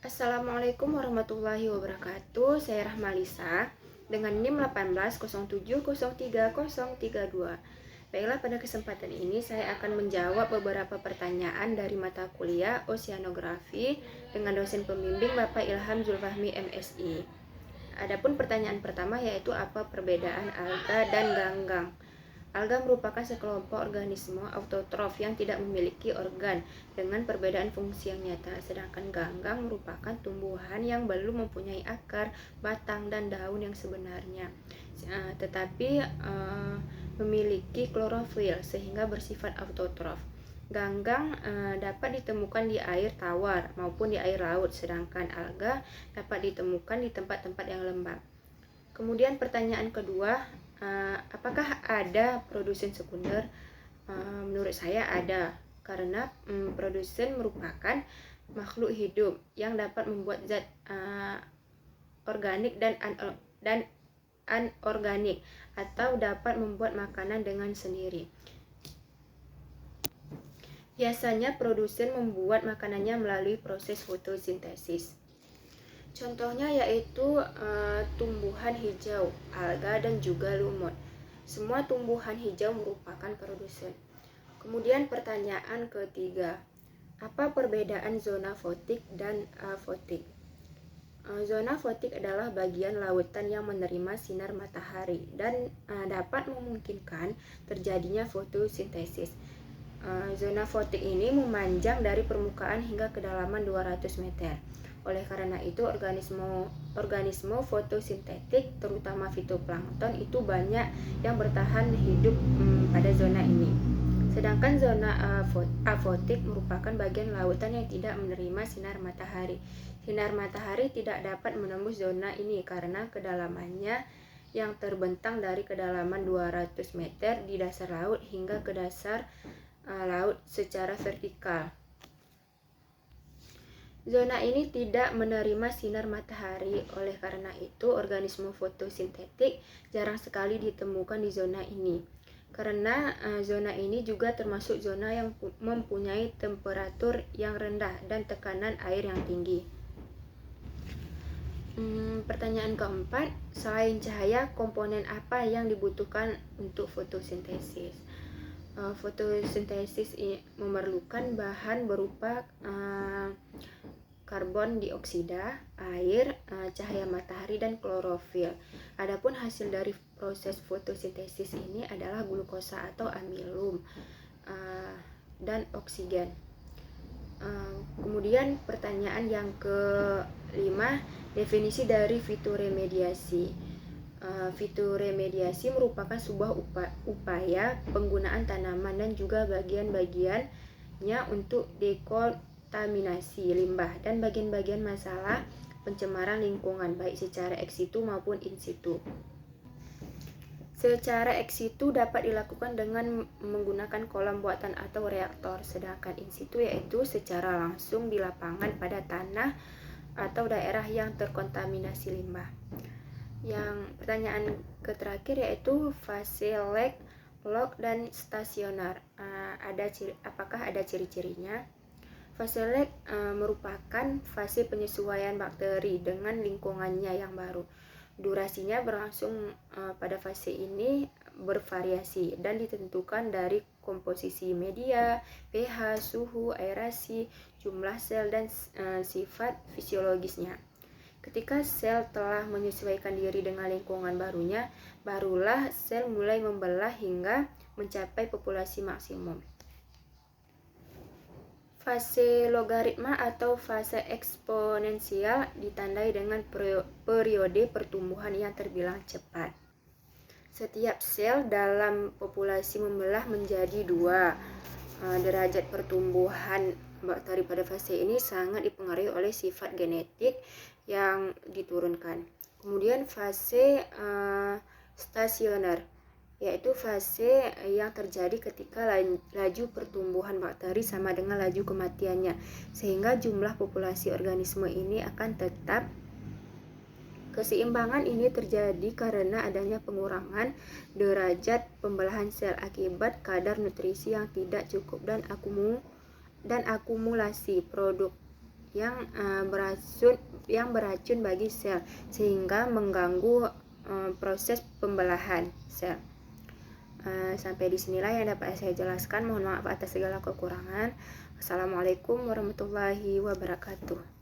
Assalamualaikum warahmatullahi wabarakatuh. Saya Rahmalisa dengan NIM 180703032. Baiklah, pada kesempatan ini saya akan menjawab beberapa pertanyaan dari mata kuliah Oceanografi dengan dosen pembimbing Bapak Ilham Zulfahmi MSI. Adapun pertanyaan pertama yaitu apa perbedaan alga dan ganggang. Alga merupakan sekelompok organisme autotrof yang tidak memiliki organ dengan perbedaan fungsi yang nyata, sedangkan ganggang merupakan tumbuhan yang belum mempunyai akar, batang, dan daun yang sebenarnya, tetapi memiliki klorofil sehingga bersifat autotrof. Ganggang dapat ditemukan di air tawar maupun di air laut, sedangkan alga dapat ditemukan di tempat-tempat yang lembab. Kemudian pertanyaan kedua, apakah ada produsen sekunder? Menurut saya ada, karena produsen merupakan makhluk hidup yang dapat membuat zat organik dan anorganik, atau dapat membuat makanan dengan sendiri. Biasanya produsen membuat makanannya melalui proses fotosintesis. Contohnya yaitu tumbuhan hijau, alga, dan juga lumut. Semua tumbuhan hijau merupakan produsen. Kemudian pertanyaan ketiga, apa perbedaan zona fotik dan afotik? Zona fotik adalah bagian lautan yang menerima sinar matahari dan dapat memungkinkan terjadinya fotosintesis. Zona fotik ini memanjang dari permukaan hingga kedalaman 200 meter. Oleh karena itu, organisme fotosintetik, terutama fitoplankton, itu banyak yang bertahan hidup pada zona ini. Sedangkan zona afotik merupakan bagian lautan yang tidak menerima sinar matahari. Sinar matahari tidak dapat menembus zona ini karena kedalamannya yang terbentang dari kedalaman 200 meter di dasar laut hingga ke dasar laut secara vertikal. Zona ini tidak menerima sinar matahari, oleh karena itu organisme fotosintetik jarang sekali ditemukan di zona ini. Karena zona ini juga termasuk zona yang mempunyai temperatur yang rendah dan tekanan air yang tinggi. Pertanyaan keempat, selain cahaya, komponen apa yang dibutuhkan untuk fotosintesis? Fotosintesis memerlukan bahan berupa karbon dioksida, air, cahaya matahari, dan klorofil. Adapun hasil dari proses fotosintesis ini adalah glukosa atau amilum dan oksigen. Kemudian pertanyaan yang kelima, definisi dari fitoremediasi. Fitoremediasi merupakan sebuah upaya penggunaan tanaman dan juga bagian-bagiannya untuk dekontaminasi limbah dan bagian-bagian masalah pencemaran lingkungan, baik secara ex situ maupun in situ. Secara ex situ dapat dilakukan dengan menggunakan kolam buatan atau reaktor, sedangkan in situ yaitu secara langsung di lapangan pada tanah atau daerah yang terkontaminasi limbah. Yang pertanyaan terakhir yaitu fase lag, log, dan stasioner. Apakah ada ciri-cirinya? Fase lag merupakan fase penyesuaian bakteri dengan lingkungannya yang baru. Durasinya berlangsung pada fase ini bervariasi dan ditentukan dari komposisi media, pH, suhu, aerasi, jumlah sel, dan sifat fisiologisnya. Ketika sel telah menyesuaikan diri dengan lingkungan barunya, barulah sel mulai membelah hingga mencapai populasi maksimum. Fase logaritma atau fase eksponensial ditandai dengan periode pertumbuhan yang terbilang cepat. Setiap sel dalam populasi membelah menjadi 2. Derajat pertumbuhan bakteri pada fase ini sangat dipengaruhi oleh sifat genetik yang diturunkan. Kemudian fase stasioner, yaitu fase yang terjadi ketika laju pertumbuhan bakteri sama dengan laju kematiannya, sehingga jumlah populasi organisme ini akan tetap. Keseimbangan ini terjadi karena adanya pengurangan derajat pembelahan sel akibat kadar nutrisi yang tidak cukup dan akumulasi produk beracun bagi sel sehingga mengganggu proses pembelahan sel. Sampai di sinilah yang dapat saya jelaskan. Mohon maaf atas segala kekurangan. Wassalamualaikum warahmatullahi wabarakatuh.